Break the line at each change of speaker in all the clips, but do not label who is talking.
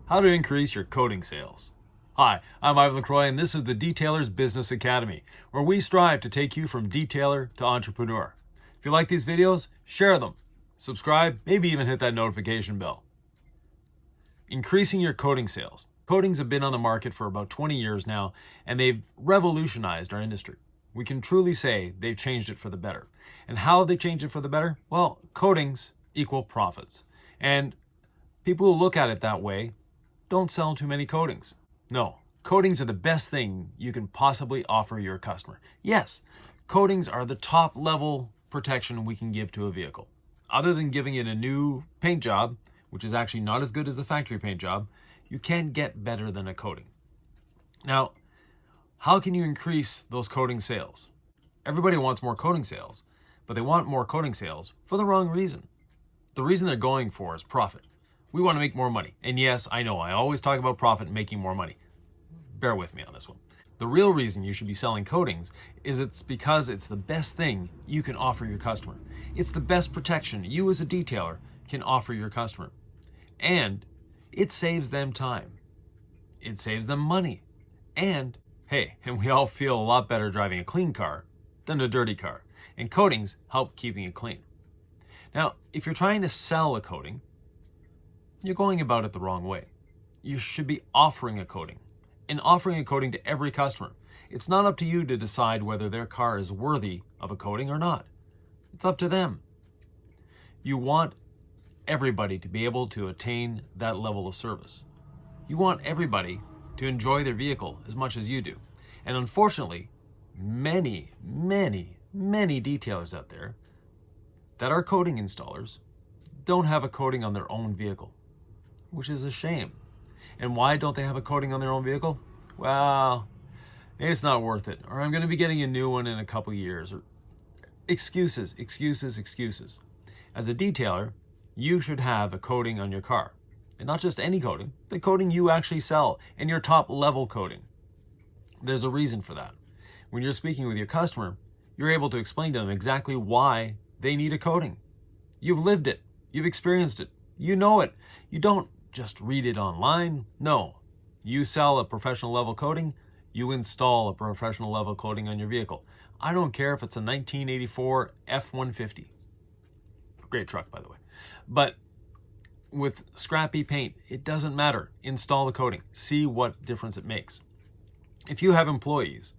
How to increase your coating sales. Hi, I'm Ivan LaCroix, and this is the Detailer's Business Academy, where we strive to take you from detailer to entrepreneur. If you like these videos, share them, subscribe, maybe even hit that notification bell. Increasing your coating sales. Coatings have been on the market for about 20 years now, and they've revolutionized our industry. We can truly say they've changed it for the better. And how they changed it for the better? Well, coatings equal profits. And people who look at it that way don't sell too many coatings. No, coatings are the best thing you can possibly offer your customer. Yes, coatings are the top level protection we can give to a vehicle. Other than giving it a new paint job, which is actually not as good as the factory paint job, you can't get better than a coating. Now, how can you increase those coating sales? Everybody wants more coating sales, but they want more coating sales for the wrong reason. The reason they're going for is profit. We want to make more money. And yes, I know, I always talk about profit and making more money. Bear with me on this one. The real reason you should be selling coatings is it's because it's the best thing you can offer your customer. It's the best protection you as a detailer can offer your customer. And it saves them time. It saves them money. And hey, and we all feel a lot better driving a clean car than a dirty car. And coatings help keeping it clean. Now, if you're trying to sell a coating, you're going about it the wrong way. You should be offering a coating, and offering a coating to every customer. It's not up to you to decide whether their car is worthy of a coating or not. It's up to them. You want everybody to be able to attain that level of service. You want everybody to enjoy their vehicle as much as you do. And unfortunately, many detailers out there that are coating installers don't have a coating on their own vehicle, which is a shame. And why don't they have a coating on their own vehicle? Well, it's not worth it, or I'm going to be getting a new one in a couple years, or excuses. As a detailer, you should have a coating on your car, and not just any coating, the coating you actually sell, and your top level coating. There's a reason for that. When you're speaking with your customer, you're able to explain to them exactly why they need a coating. You've lived it. You've experienced it. You know it. You don't just read it online. No. You sell a professional level coating, you install a professional level coating on your vehicle. I don't care if it's a 1984 F-150. Great truck, by the way. But with scrappy paint, it doesn't matter. Install the coating. See what difference it makes. If you have employees,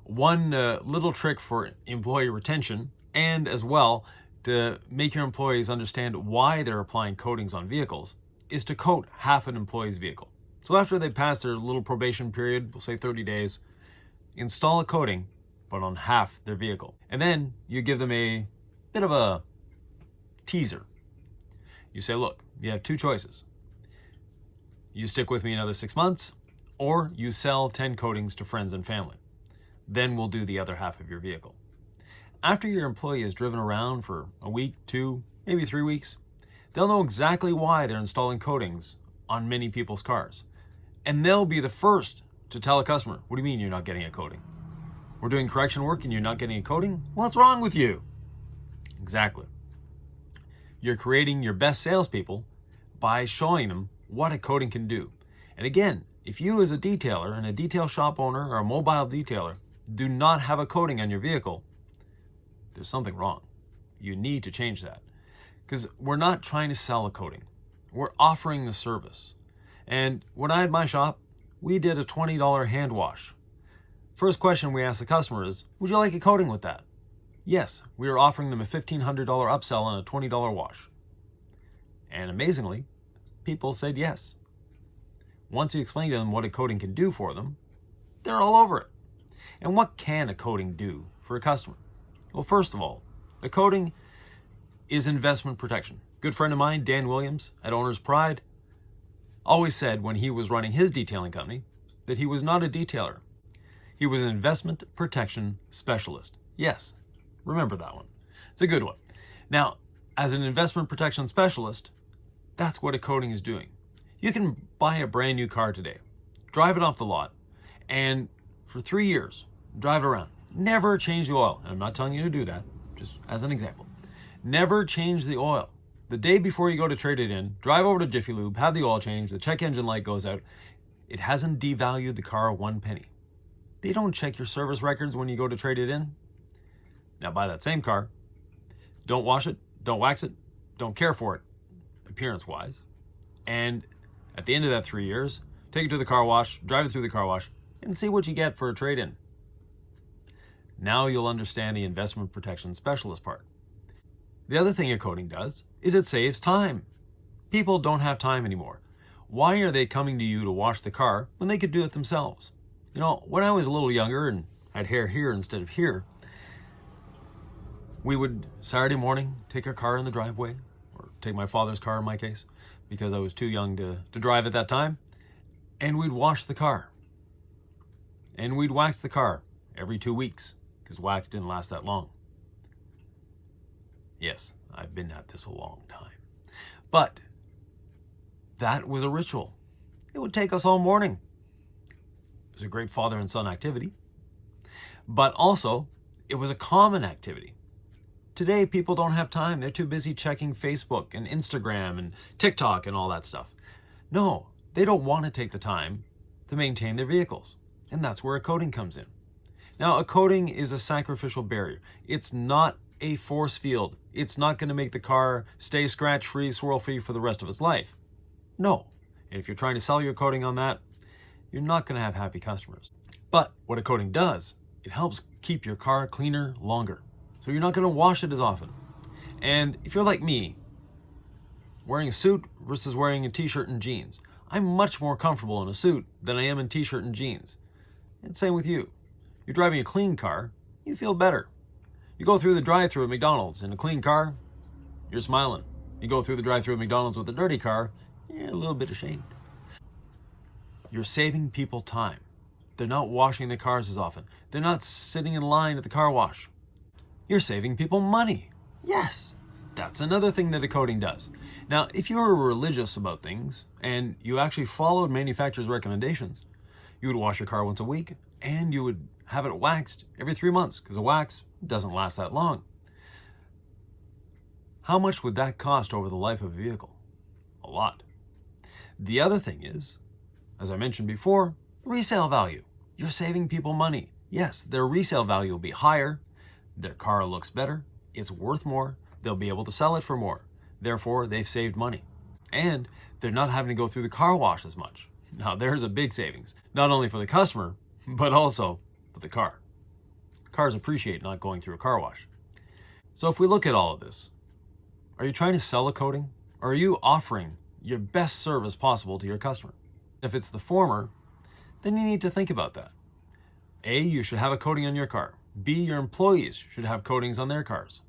one little trick for employee retention, and as well to make your employees understand why they're applying coatings on vehicles, is to coat half an employee's vehicle. So after they pass their little probation period, we'll say 30 days, install a coating, but on half their vehicle. And then you give them a bit of a teaser. You say, look, you have two choices. You stick with me another 6 months, or you sell 10 coatings to friends and family. Then we'll do the other half of your vehicle. After your employee is driven around for a week, 2, maybe 3 weeks, they'll know exactly why they're installing coatings on many people's cars. And they'll be the first to tell a customer, what do you mean you're not getting a coating? We're doing correction work and you're not getting a coating? What's wrong with you? Exactly. You're creating your best salespeople by showing them what a coating can do. And again, if you as a detailer and a detail shop owner or a mobile detailer do not have a coating on your vehicle, there's something wrong. You need to change that. Because we're not trying to sell a coating. We're offering the service. And when I had my shop, we did a $20 hand wash. First question we asked the customer is, would you like a coating with that? Yes, we were offering them a $1,500 upsell on a $20 wash. And amazingly, people said yes. Once you explain to them what a coating can do for them, they're all over it. And what can a coating do for a customer? Well, first of all, a coating is investment protection. Good friend of mine, Dan Williams at Owner's Pride, always said when he was running his detailing company that he was not a detailer. He was an investment protection specialist. Yes, remember that one. It's a good one. Now, as an investment protection specialist, that's what a coating is doing. You can buy a brand new car today, drive it off the lot, and for 3 years, drive it around. Never change the oil. And I'm not telling you to do that, just as an example. Never change the oil. The day before you go to trade it in, drive over to Jiffy Lube, have the oil change, the check engine light goes out. It hasn't devalued the car 1 penny. They don't check your service records when you go to trade it in. Now buy that same car, don't wash it, don't wax it, don't care for it, appearance-wise, and at the end of that 3 years, take it to the car wash, drive it through the car wash, and see what you get for a trade-in. Now you'll understand the investment protection specialist part. The other thing a coating does is it saves time. People don't have time anymore. Why are they coming to you to wash the car when they could do it themselves? You know, when I was a little younger and had hair here instead of here, we would Saturday morning take our car in the driveway, or take my father's car in my case, because I was too young to drive at that time, and we'd wash the car. And we'd wax the car every 2 weeks, because wax didn't last that long. Yes, I've been at this a long time. But that was a ritual. It would take us all morning. It was a great father and son activity. But also, it was a common activity. Today, people don't have time. They're too busy checking Facebook and Instagram and TikTok and all that stuff. No, they don't want to take the time to maintain their vehicles. And that's where a coating comes in. Now, a coating is a sacrificial barrier. It's not a force field. It's not going to make the car stay scratch-free, swirl-free for the rest of its life. No. And if you're trying to sell your coating on that, you're not going to have happy customers. But what a coating does, it helps keep your car cleaner longer. So you're not going to wash it as often. And if you're like me, wearing a suit versus wearing a t-shirt and jeans, I'm much more comfortable in a suit than I am in t-shirt and jeans. And same with you. You're driving a clean car, you feel better. You go through the drive-thru at McDonald's in a clean car, you're smiling. You go through the drive-thru at McDonald's with a dirty car, you're a little bit ashamed. You're saving people time. They're not washing their cars as often. They're not sitting in line at the car wash. You're saving people money. Yes, that's another thing that a coating does. Now, if you were religious about things and you actually followed manufacturer's recommendations, you would wash your car once a week and you would have it waxed every 3 months, because a wax doesn't last that long. How much would that cost over the life of a vehicle? A lot. The other thing is, as I mentioned before, resale value. You're saving people money. Yes, their resale value will be higher. Their car looks better. It's worth more. They'll be able to sell it for more. Therefore, they've saved money. And they're not having to go through the car wash as much. Now, there's a big savings, not only for the customer, but also for the car. Cars appreciate not going through a car wash. So if we look at all of this, are you trying to sell a coating? Or are you offering your best service possible to your customer? If it's the former, then you need to think about that. A, you should have a coating on your car. B, your employees should have coatings on their cars.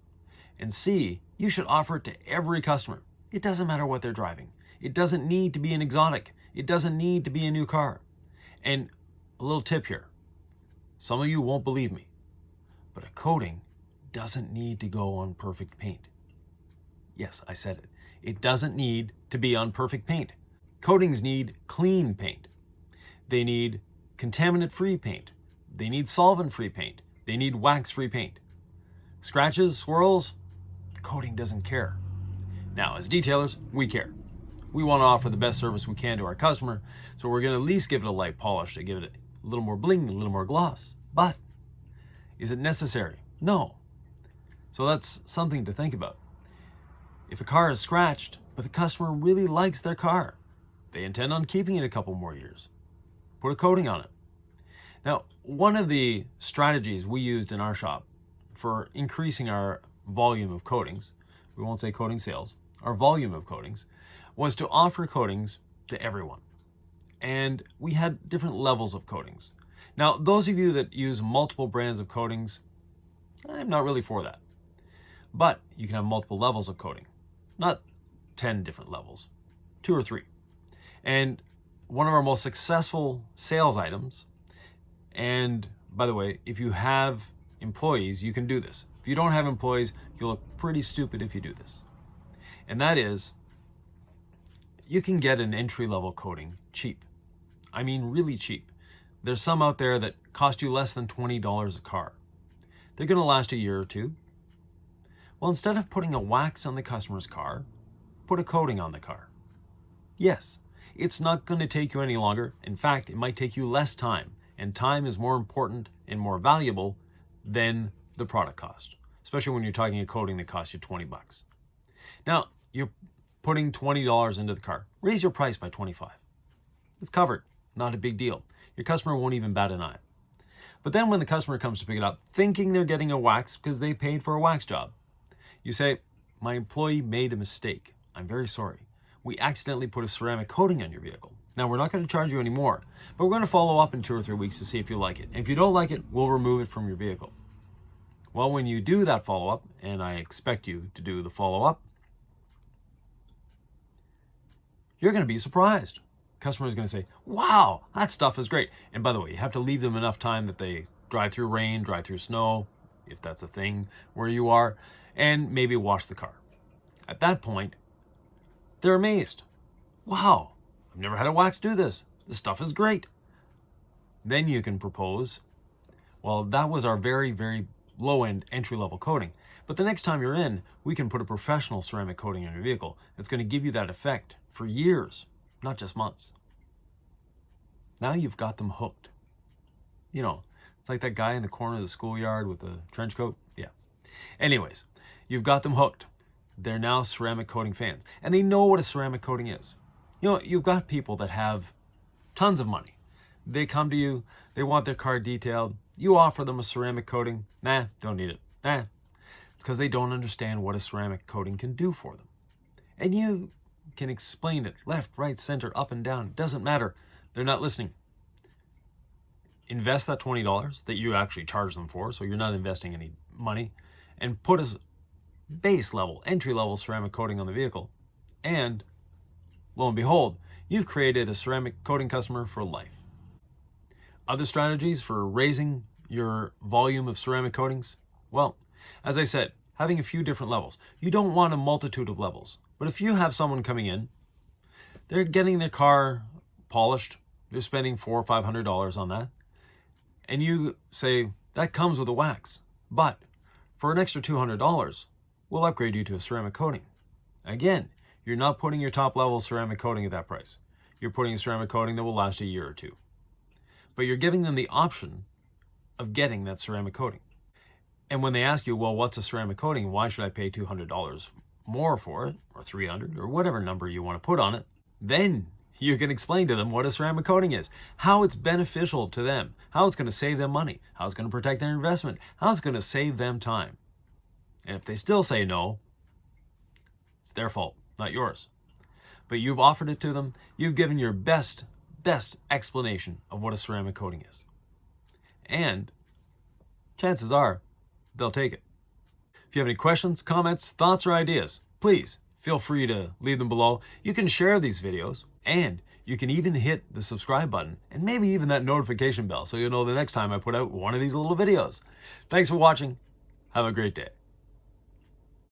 And C, you should offer it to every customer. It doesn't matter what they're driving. It doesn't need to be an exotic. It doesn't need to be a new car. And a little tip here. Some of you won't believe me, but a coating doesn't need to go on perfect paint. Yes, I said it. It doesn't need to be on perfect paint. Coatings need clean paint. They need contaminant-free paint. They need solvent-free paint. They need wax-free paint. Scratches, swirls, coating doesn't care. Now, as detailers, we care. We want to offer the best service we can to our customer, so we're going to at least give it a light polish to give it a little more bling, a little more gloss. But is it necessary? No. So that's something to think about. If a car is scratched, but the customer really likes their car, they intend on keeping it a couple more years, put a coating on it. Now, one of the strategies we used in our shop for increasing our volume of coatings, we won't say coating sales, our volume of coatings, was to offer coatings to everyone. And we had different levels of coatings. Now, those of you that use multiple brands of coatings, I'm not really for that. But you can have multiple levels of coating, not 10 different levels, 2 or 3. And one of our most successful sales items, and by the way, if you have employees, you can do this. If you don't have employees, you look pretty stupid if you do this. And that is, you can get an entry-level coating cheap. I mean, really cheap. There's some out there that cost you less than $20 a car. They're going to last a year or two. Well, instead of putting a wax on the customer's car, put a coating on the car. Yes, it's not going to take you any longer. In fact, it might take you less time, and time is more important and more valuable than the product cost, especially when you're talking a coating that costs you 20 bucks. Now, you're putting $20 into the car. Raise your price by 25. It's covered. Not a big deal. Your customer won't even bat an eye. But then when the customer comes to pick it up, thinking they're getting a wax because they paid for a wax job, you say, my employee made a mistake. I'm very sorry. We accidentally put a ceramic coating on your vehicle. Now, we're not going to charge you anymore, but we're going to follow up in 2 or 3 weeks to see if you like it. And if you don't like it, we'll remove it from your vehicle. Well, when you do that follow-up, and I expect you to do the follow-up, you're going to be surprised. Customer is going to say, wow, that stuff is great. And by the way, you have to leave them enough time that they drive through rain, drive through snow, if that's a thing where you are, and maybe wash the car. At that point, they're amazed. Wow, I've never had a wax do this. This stuff is great. Then you can propose, well, that was our very, very low-end entry-level coating. But the next time you're in, we can put a professional ceramic coating on your vehicle. It's going to give you that effect for years, not just months. Now you've got them hooked. You know, it's like that guy in the corner of the schoolyard with the trench coat. Yeah. Anyways, you've got them hooked. They're now ceramic coating fans, and they know what a ceramic coating is. You know, you've got people that have tons of money. They come to you, they want their car detailed. You offer them a ceramic coating. Nah, don't need it. Nah. It's because they don't understand what a ceramic coating can do for them. And you can explain it left, right, center, up and down. It doesn't matter. They're not listening. Invest that $20 that you actually charge them for, so you're not investing any money, and put a base level, entry level ceramic coating on the vehicle. And lo and behold, you've created a ceramic coating customer for life. Other strategies for raising your volume of ceramic coatings? Well, as I said, having a few different levels. You don't want a multitude of levels, but if you have someone coming in, they're getting their car polished, they're spending $400 or $500 on that, and you say, that comes with a wax, but for an extra $200, we'll upgrade you to a ceramic coating. Again, you're not putting your top level ceramic coating at that price. You're putting a ceramic coating that will last a year or two. But you're giving them the option of getting that ceramic coating. And when they ask you, well, what's a ceramic coating? Why should I pay $200 more for it, or $300, or whatever number you want to put on it? Then you can explain to them what a ceramic coating is, how it's beneficial to them, how it's going to save them money, how it's going to protect their investment, how it's going to save them time. And if they still say no, it's their fault, not yours. But you've offered it to them. You've given your best explanation of what a ceramic coating is. And chances are they'll take it. If you have any questions, comments, thoughts, or ideas, please feel free to leave them below. You can share these videos, and you can even hit the subscribe button and maybe even that notification bell so you'll know the next time I put out one of these little videos. Thanks for watching. Have a great day.